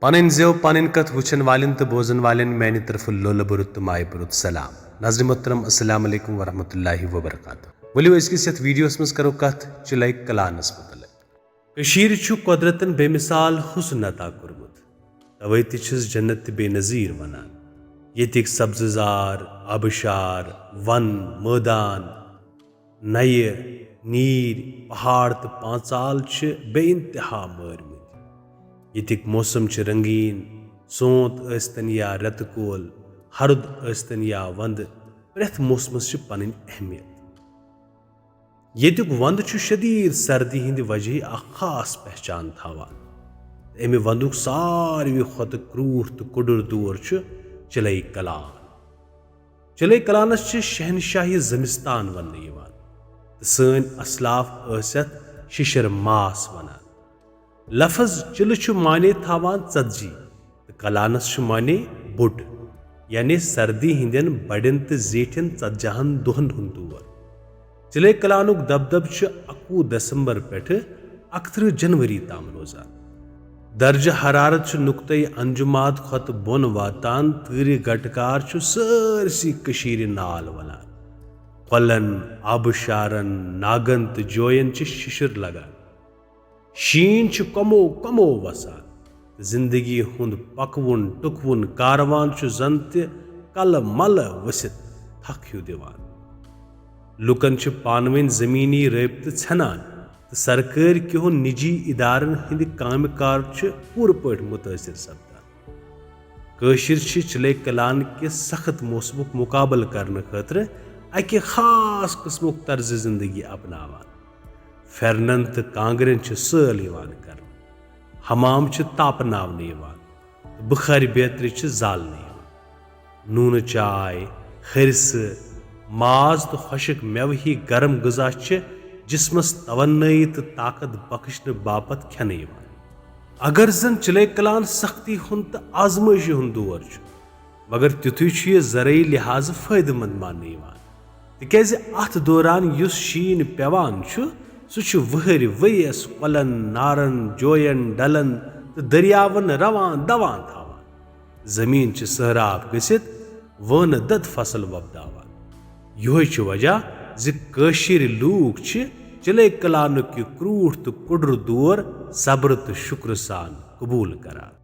पन जेव पन कथ वुचन वालन तो बोजन वालन मैंने तरफ लोल बुरुत तो माय बुरुत सलाम नाज़रीन मोहतरम अस्सलाम वालेकुम वरहमतुल्लाहि वबरकातुहू। वलियो अज़किस यथ वीडियोस मज करो कथ चिलई कलानस मुतल्लिक। कशीर छु कुदरतन बेमिसाल हुस्न अता कोरमुत तवै ति छस जन्नत बेनज़ीर वनान। येतिक सब्ज़जार आबशार वन मैदान नय नीर पहाड़ तो पांचाल छ बेइंतहा मरमित। येतिक मौसम छ रंगीन सोत अस्तन या रत कोल हरद अस्तन या वंद प्रेथ मौसमस छ पन अहमियत। येतिक वंद छ शदीद सर्दी हिंद वजह अ खास पहचान थावान। अमे वंदुक सारवी खत क्रूर तो कुडुर दूर छ चिलई कलान। चिलई कलानस छ शहनशाही ज़मिस्तान वन यिवान तो सन असलाफ असत शिशिर मास वनान। लफज चिल छु माने थावान tzatji तो कलानस छु माने बुड यानी सर्दी हिंदन बड़न तो जेठन 40 दोहन हुंद दूर। चिलई कलानुक दबदब छु 21 दिसंबर पेठ 31 जनवरी ताम रोजान। दर्ज हरारत छु नुक्तई अंजुमात खत बोन वातान तरी गटकार छु सरसी कशीर नाल वनान। फलन आबशारन नागन तो जोयन छु शिशिर लगान। शीन छु कमो कमो वसान। जिंदगी हुंद पकवुन टुकवुन कारवान छु जंत कल मल वसित थक हु दिवान। लुकन छु पानवेन जमीनी रबित छनान तो सरकार क्यों निजी इदारन हिंद कामकार छु पूर पट मुतासिर सपदान। कशिर छु चिलई कलान के सख्त मौसमुक मुकाबल करने खतर अकि खास किस्मुक तर्ज जिंदगी अपनावान। फेरनन तो कांगरन छु सल यिवान करन। हमाम छु तापनावने यिवान। बुखारी बेतरी छु जालने यिवान। नून चाय खरस माज तो खुशक मेव ही गर्म गजा छु जिस्मस तवन्नई तो ताकत बख्शने बापत खेने यिवान। अगर जन चिलई कलान सख्ती हुंद तो आजमाइशी हुंद दौर छु मगर तिथुई छु ये ज़रई लिहाज फायदेमंद मानने यिवान। तिकेज़ अथ दौरान युस शीन पेवान छु सह वहर वयस कलन नारन जोयन डलन तो दरियावन रवान दवान थावान। जमीन च सहराब गसित वन दद फसल वपदावान। योह छु वजह ज कशीर लूक छ चिलई कलानुक क्रूठ तो कुडर दौर सब्र तो शुक्र सान कबूल करान।